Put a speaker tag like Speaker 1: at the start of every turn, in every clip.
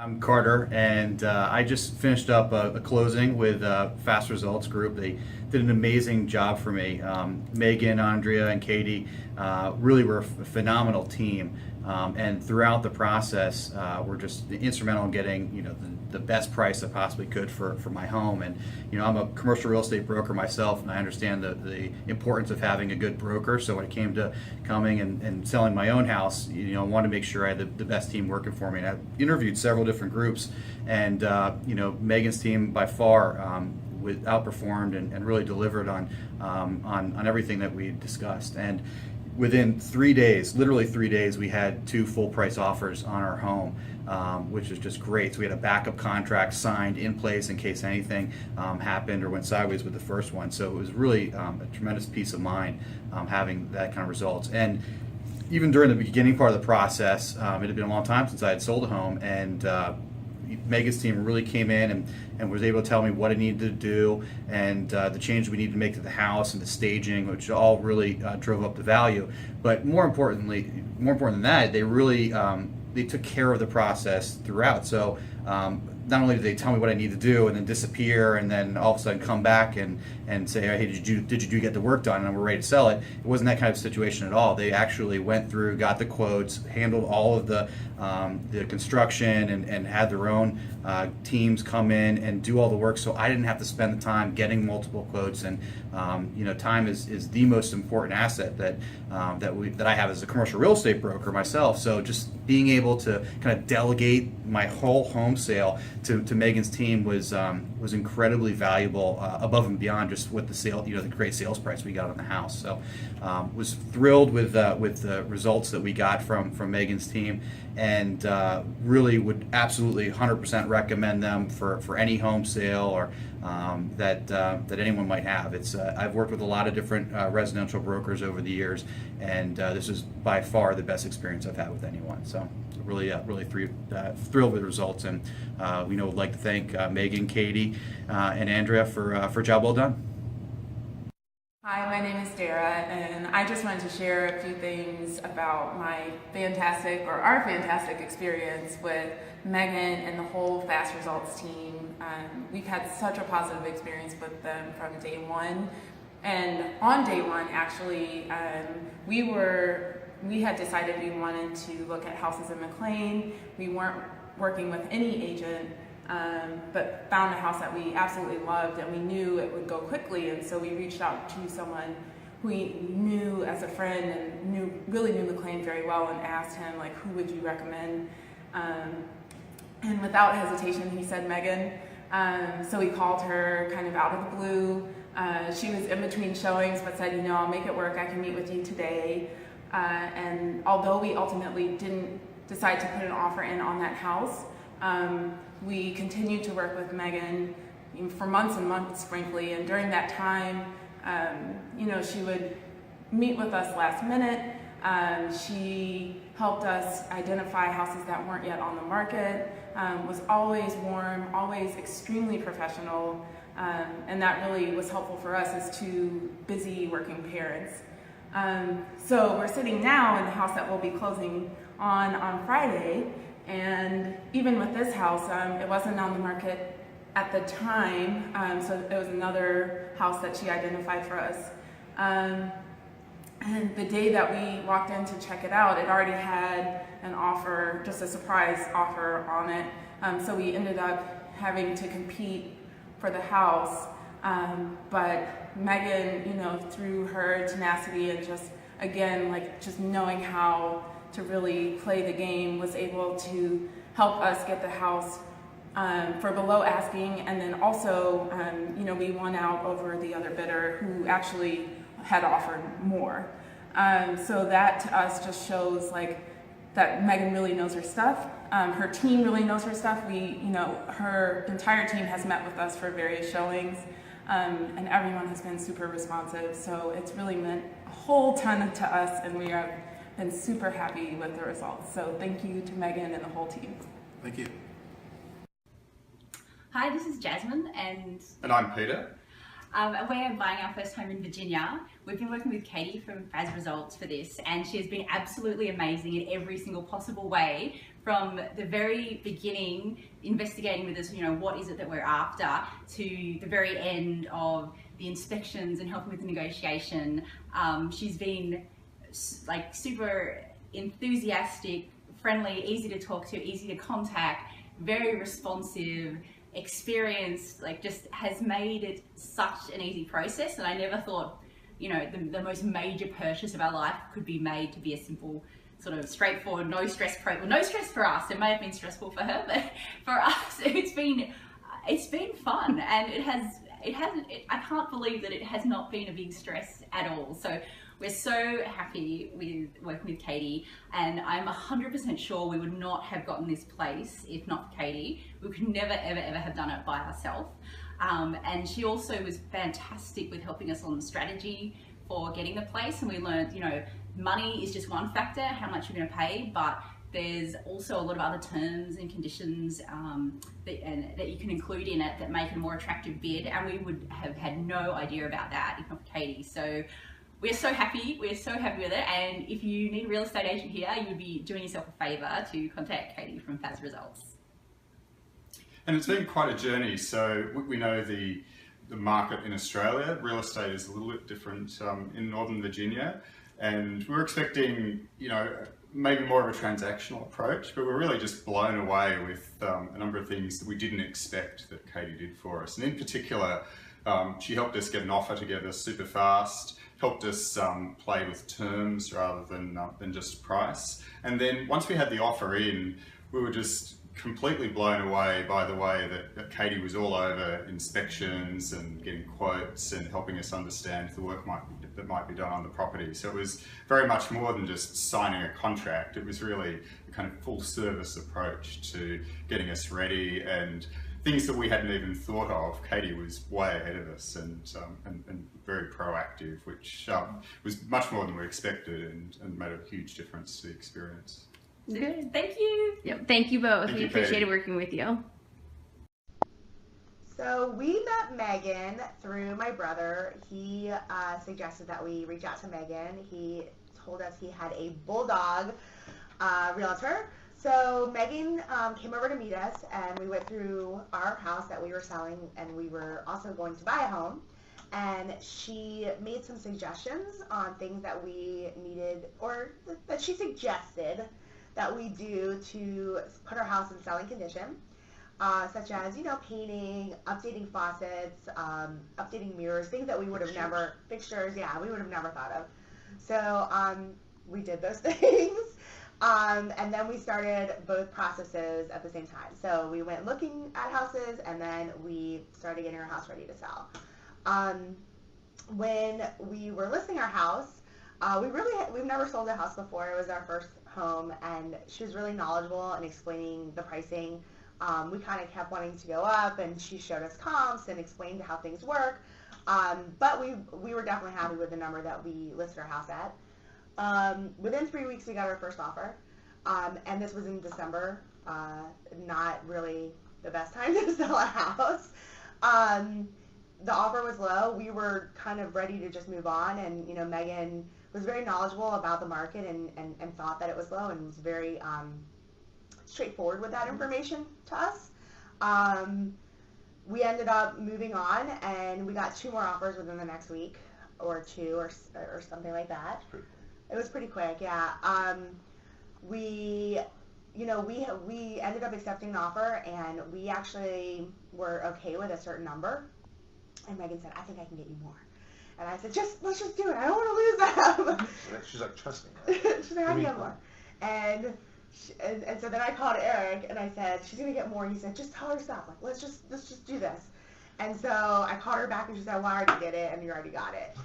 Speaker 1: I'm Carter, and I just finished up a closing with FASS Results Group. They did an amazing job for me. Megan, Andrea, and Katie really were a phenomenal team, and throughout the process, were just instrumental in getting the best price I possibly could for my home. And I'm a commercial real estate broker myself, and I understand the importance of having a good broker. So when it came to coming and selling my own house, I wanted to make sure I had the best team working for me. And I interviewed several different groups, and Megan's team by far outperformed and really delivered on everything that we discussed. And within 3 days, literally 3 days, we had 2 full price offers on our home, which is just great. So we had a backup contract signed in place in case anything happened or went sideways with the first one. So it was really a tremendous peace of mind having that kind of results. And even during the beginning part of the process, it had been a long time since I had sold a home, and Megan's team really came in and was able to tell me what I needed to do and the changes we needed to make to the house and the staging, which all really drove up the value. But more important than that, they really they took care of the process throughout. So not only did they tell me what I need to do and then disappear and then all of a sudden come back and say, hey, did you get the work done and we're ready to sell it? It wasn't that kind of situation at all. They actually went through, got the quotes, handled all of the construction and had their own teams come in and do all the work, so I didn't have to spend the time getting multiple quotes. And time is the most important asset that I have as a commercial real estate broker myself. So just being able to kind of delegate my whole home sale to Megan's team was incredibly valuable, above and beyond just what the sale, the great sales price we got on the house. So was thrilled with the results that we got from Megan's team, and really would absolutely 100% recommend them for any home sale or that anyone might have. I've worked with a lot of different residential brokers over the years, and this is by far the best experience I've had with anyone. So really thrilled with the results, and would like to thank Megan, Katie, and Andrea for a job well done.
Speaker 2: Hi, my name is Dara, and I just wanted to share a few things about our fantastic experience with Megan and the whole FASS Results team. We've had such a positive experience with them from day one. And on day one, actually, we had decided we wanted to look at houses in McLean. We weren't working with any agent, but found a house that we absolutely loved, and we knew it would go quickly. And so we reached out to someone who we knew as a friend and really knew McLean very well, and asked him, who would you recommend? And without hesitation, he said Megan. So we called her kind of out of the blue. She was in between showings, but said, I'll make it work. I can meet with you today. And although we ultimately didn't decide to put an offer in on that house, we continued to work with Megan for months and months, frankly. And during that time, she would meet with us last minute. She helped us identify houses that weren't yet on the market, was always warm, always extremely professional, and that really was helpful for us as two busy working parents. So we're sitting now in the house that we'll be closing on Friday, and even with this house, it wasn't on the market at the time, so it was another house that she identified for us. And the day that we walked in to check it out, it already had an offer, just a surprise offer on it. So we ended up having to compete for the house. But Megan, through her tenacity and just knowing how to really play the game, was able to help us get the house for below asking. And then also, we won out over the other bidder who actually had offered more. So that to us just shows that Megan really knows her stuff. Her team really knows her stuff. Her entire team has met with us for various showings, and everyone has been super responsive. So it's really meant a whole ton to us, and we have been super happy with the results. So thank you to Megan and the whole team.
Speaker 1: Thank you.
Speaker 3: Hi, this is Jasmine, and
Speaker 4: I'm Peter.
Speaker 3: And we're buying our first home in Virginia. We've been working with Katie from FASS Results for this, and she has been absolutely amazing in every single possible way, from the very beginning, investigating with us, what is it that we're after, to the very end of the inspections and helping with the negotiation. She's been like super enthusiastic, friendly, easy to talk to, easy to contact, very responsive, experienced, like just has made it such an easy process. And I never thought, the most major purchase of our life could be made to be a simple, sort of straightforward, no stress for us. It may have been stressful for her, but for us, it's been fun, and I can't believe that it has not been a big stress at all. So we're so happy with working with Katie, and I'm 100% sure we would not have gotten this place if not for Katie. We could never, ever, ever have done it by ourselves. And she also was fantastic with helping us on the strategy for getting the place. And we learned, money is just one factor, how much you're going to pay, but there's also a lot of other terms and conditions that you can include in it that make it a more attractive bid. And we would have had no idea about that if not for Katie. So we're so happy with it, and if you need a real estate agent here, you would be doing yourself a favour to contact Katie from FASS Results.
Speaker 4: And it's been quite a journey. So we know the market in Australia, real estate is a little bit different in Northern Virginia, and we were expecting, maybe more of a transactional approach, but we're really just blown away with a number of things that we didn't expect that Katie did for us. And in particular, she helped us get an offer together super fast, helped us play with terms rather than just price. And then once we had the offer in, we were just completely blown away by the way that Katie was all over inspections and getting quotes and helping us understand the work that might be done on the property. So it was very much more than just signing a contract. It was really a kind of full service approach to getting us ready, and things that we hadn't even thought of. Katie was way ahead of us and very proactive, which was much more than we expected, and made a huge difference to the experience.
Speaker 3: Good, thank you.
Speaker 5: Yep, thank you both.
Speaker 4: Thank
Speaker 5: We
Speaker 4: you,
Speaker 5: appreciated
Speaker 4: Katie.
Speaker 5: working with you.
Speaker 6: So we met Megan through my brother. He suggested that we reach out to Megan. He told us he had a bulldog realtor. So Megan came over to meet us, and we went through our house that we were selling, and we were also going to buy a home. And she made some suggestions on things that we needed, or that she suggested that we do to put our house in selling condition, such as, painting, updating faucets, updating mirrors, things that we would have never, fixtures, yeah, we would have never thought of. So we did those things. And then we started both processes at the same time. So we went looking at houses, and then we started getting our house ready to sell. When we were listing our house, we've never sold a house before. It was our first home, and she was really knowledgeable in explaining the pricing. We kind of kept wanting to go up, and she showed us comps and explained how things work. But we were definitely happy with the number that we listed our house at. Within 3 weeks, we got our first offer, and this was in December. Not really the best time to sell a house. The offer was low. We were kind of ready to just move on, and Megan was very knowledgeable about the market and thought that it was low, and was very straightforward with that information to us. We ended up moving on, and we got 2 more offers within the next week or 2 or something like that. It was pretty quick, yeah. We ended up accepting an offer, and we actually were okay with a certain number. And Megan said, "I think I can get you more." And I said, let's just do it. I don't want to lose them.
Speaker 7: She's like, trust me.
Speaker 6: She's like, I can get more. And so then I called Eric, and I said, she's gonna get more. And he said, just tell her to stop. Like, let's just do this. And so I called her back, and she said, well, I already did it, and you already got it.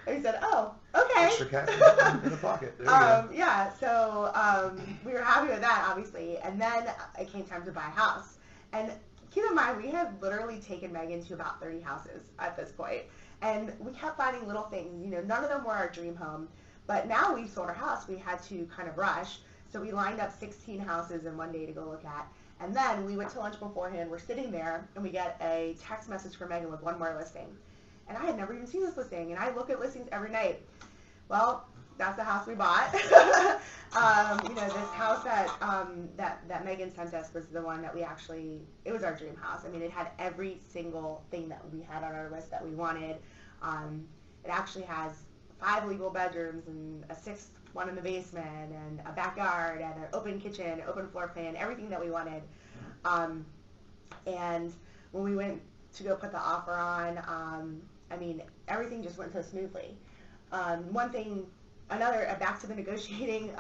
Speaker 6: And he said, oh, okay.
Speaker 7: Extra cash in the pocket. There you go.
Speaker 6: Yeah, so we were happy with that, obviously. And then it came time to buy a house. And keep in mind, we had literally taken Megan to about 30 houses at this point. And we kept finding little things. None of them were our dream home. But now we've sold our house, we had to kind of rush. So we lined up 16 houses in one day to go look at. And then we went to lunch beforehand. We're sitting there, and we get a text message from Megan with one more listing. And I had never even seen this listing, and I look at listings every night. Well, that's the house we bought. This house that Megan sent us was the one that we actually, it was our dream house. I mean, it had every single thing that we had on our list that we wanted. It actually has 5 legal bedrooms and a 6th one in the basement and a backyard and an open kitchen, open floor plan, everything that we wanted. And when we went to go put the offer on, everything just went so smoothly. Back to the negotiating,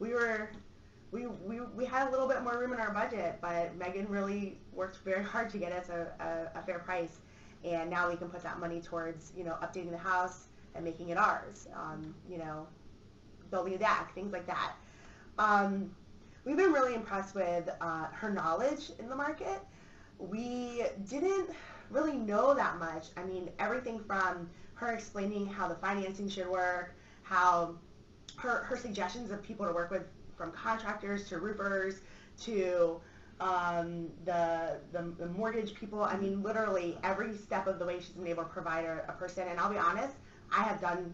Speaker 6: we had a little bit more room in our budget, but Megan really worked very hard to get us a fair price. And now we can put that money towards, updating the house and making it ours. Building a deck, things like that. We've been really impressed with her knowledge in the market. We didn't really know that much. I mean, everything from her explaining how the financing should work, how her suggestions of people to work with, from contractors to roofers to the mortgage people. I mean, literally every step of the way she's been able to provide a person. And I'll be honest, I have done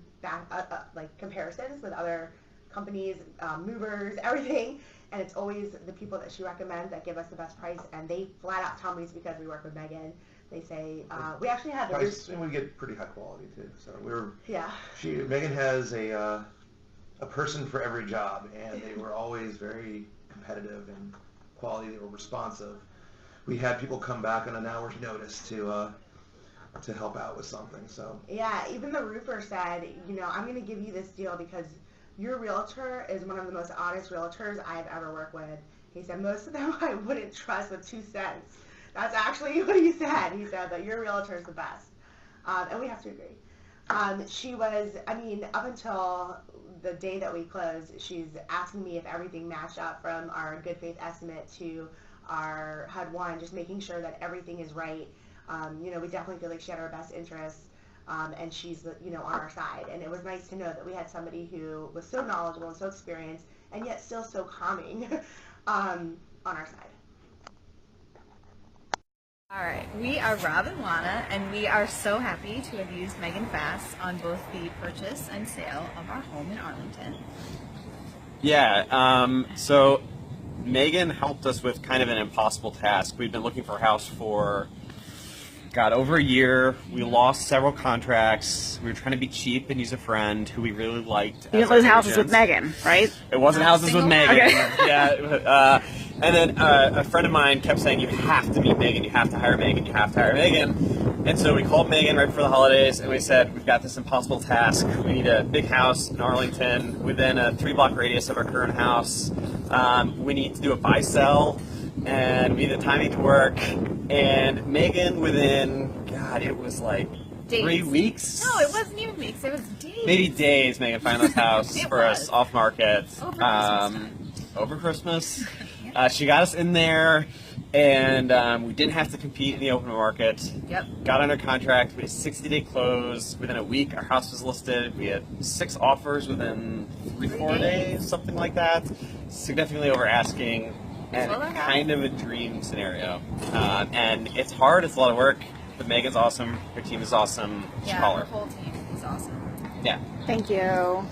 Speaker 6: comparisons with other companies, movers, everything, and it's always the people that she recommends that give us the best price. And they flat out tell me it's because we work with Megan. They say we actually have the
Speaker 7: price, and we get pretty high quality too. So
Speaker 6: yeah.
Speaker 7: Megan has a person for every job, and they were always very competitive and quality. They were responsive. We had people come back on an hour's notice to help out with something. So
Speaker 6: yeah, even the roofer said, I'm going to give you this deal because your realtor is one of the most honest realtors I've ever worked with. He said most of them I wouldn't trust with 2 cents. That's actually what he said. He said that your realtor is the best, and we have to agree. She was, up until the day that we closed, she's asking me if everything matched up from our good faith estimate to our HUD 1, just making sure that everything is right. We definitely feel like she had our best interests, and she's, on our side. And it was nice to know that we had somebody who was so knowledgeable and so experienced, and yet still so calming, on our side.
Speaker 5: All right, we are Rob and Lana, and we are so happy to have used Megan FASS on both the purchase and sale of our home in Arlington.
Speaker 8: Yeah, so Megan helped us with kind of an impossible task. We've been looking for a house for, over a year. We lost several contracts. We were trying to be cheap and use a friend who we really liked.
Speaker 9: You didn't lose houses with Megan, right?
Speaker 8: It wasn't houses with Megan.
Speaker 9: Okay.
Speaker 8: Yeah. And then a friend of mine kept saying, you have to meet Megan, you have to hire Megan, you have to hire Megan. And so we called Megan right before the holidays, and we said, we've got this impossible task. We need a big house in Arlington within a 3-block radius of our current house. We need to do a buy-sell, and we need the timing to work. And Megan, within, it was like
Speaker 5: days.
Speaker 8: 3 weeks?
Speaker 5: No, it wasn't even weeks, it was days.
Speaker 8: Maybe days, Megan found this house for us off market.
Speaker 5: Over Christmas
Speaker 8: Over Christmas. She got us in there, and we didn't have to compete in the open market.
Speaker 5: Yep.
Speaker 8: Got under contract. We had a 60-day close. Within a week, our house was listed. We had 6 offers within 3-4 days, something like that. Significantly over asking, and kind of a dream scenario. And it's hard. It's a lot of work. But Megan's awesome. Her team is awesome.
Speaker 5: Yeah,
Speaker 8: Call
Speaker 5: her
Speaker 8: her.
Speaker 5: whole team is awesome.
Speaker 8: Yeah.
Speaker 9: Thank you.